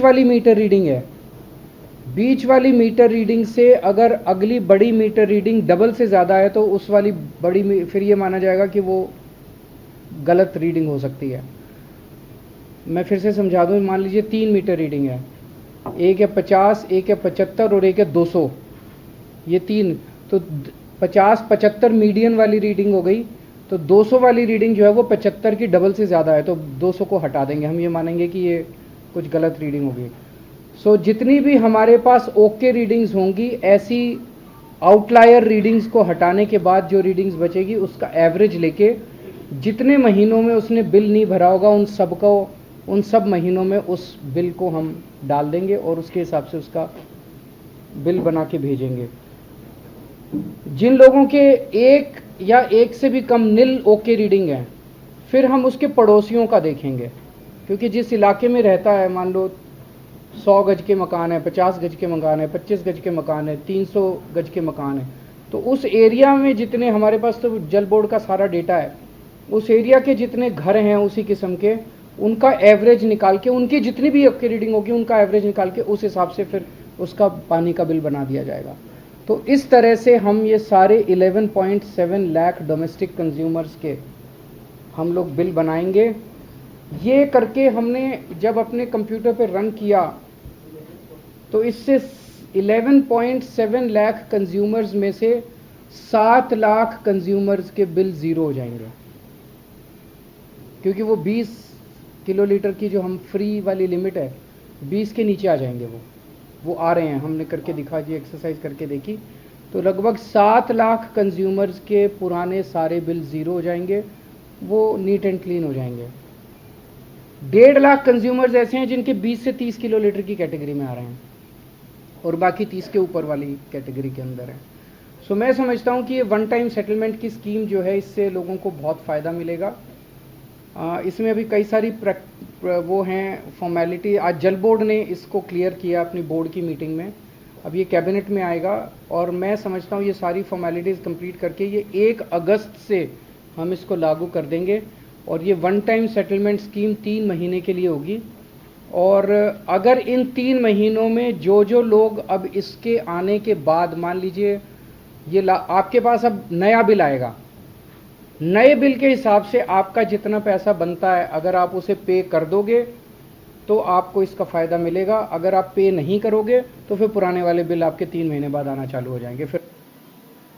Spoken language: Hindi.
वाली मीटर रीडिंग है, बीच वाली मीटर रीडिंग से अगर अगली बड़ी मीटर रीडिंग डबल से ज़्यादा है तो उस वाली बड़ी फिर ये माना जाएगा कि वो गलत रीडिंग हो सकती है। मैं फिर से समझा दूँ, मान लीजिए 3 मीटर रीडिंग है, एक है 50, एक है 75 और एक है 200, ये 3, तो 50-75 मीडियन वाली रीडिंग हो गई, तो 200 वाली रीडिंग जो है वो 75 की डबल से ज़्यादा है, तो 200 को हटा देंगे, हम ये मानेंगे कि ये कुछ गलत रीडिंग होगी। सो जितनी भी हमारे पास ओके रीडिंग्स होंगी, ऐसी आउटलायर रीडिंग्स को हटाने के बाद जो रीडिंग्स बचेगी उसका एवरेज लेके जितने महीनों में उसने बिल नहीं भरा होगा उन सब महीनों में उस बिल को हम डाल देंगे और उसके हिसाब से उसका बिल बना के भेजेंगे। जिन लोगों के एक या एक से भी कम नील ओके रीडिंग है, फिर हम उसके पड़ोसियों का देखेंगे, क्योंकि जिस इलाके में रहता है, मान लो 100 गज के मकान है, 50 गज के मकान है, 25 गज के मकान है, 300 गज के मकान है, तो उस एरिया में जितने हमारे पास तो जल बोर्ड का सारा डेटा है, उस एरिया के जितने घर हैं उसी किस्म के, उनका एवरेज निकाल के, उनकी जितनी भी ओके रीडिंग होगी उनका एवरेज निकाल के उस हिसाब से फिर उसका पानी का बिल बना दिया जाएगा। तो इस तरह से हम ये सारे 11.7 लाख डोमेस्टिक कंज्यूमर्स के हम लोग बिल बनाएंगे। ये करके हमने जब अपने कंप्यूटर पे रन किया तो इससे 11.7 लाख कंज्यूमर्स में से 7 लाख कंज्यूमर्स के बिल ज़ीरो हो जाएंगे, क्योंकि वो 20 किलोलीटर की जो हम फ्री वाली लिमिट है 20 के नीचे आ जाएंगे, वो आ रहे हैं, हमने करके दिखा, जी एक्सरसाइज करके देखी, तो लगभग 7 लाख कंज्यूमर्स के पुराने सारे बिल ज़ीरो हो जाएंगे, वो नीट एंड क्लीन हो जाएंगे। 1.5 लाख कंज्यूमर्स ऐसे हैं जिनके 20 से 30 किलोलीटर की कैटेगरी में आ रहे हैं और बाकी 30 के ऊपर वाली कैटेगरी के अंदर है। सो मैं समझता हूँ कि ये वन टाइम सेटलमेंट की स्कीम जो है, इससे लोगों को बहुत फ़ायदा मिलेगा। इसमें अभी कई सारी वो हैं फॉर्मेलिटी, आज जल बोर्ड ने इसको क्लियर किया अपनी बोर्ड की मीटिंग में, अब ये कैबिनेट में आएगा और मैं समझता हूँ ये सारी फॉर्मेलिटीज़ कंप्लीट करके ये 1 अगस्त से हम इसको लागू कर देंगे और ये वन टाइम सेटलमेंट स्कीम 3 महीने के लिए होगी। और अगर इन 3 महीनों में जो लोग अब इसके आने के बाद, मान लीजिए ये आपके पास अब नया बिल आएगा, नए बिल के हिसाब से आपका जितना पैसा बनता है अगर आप उसे पे कर दोगे तो आपको इसका फ़ायदा मिलेगा, अगर आप पे नहीं करोगे तो फिर पुराने वाले बिल आपके 3 महीने बाद आना चालू हो जाएंगे। फिर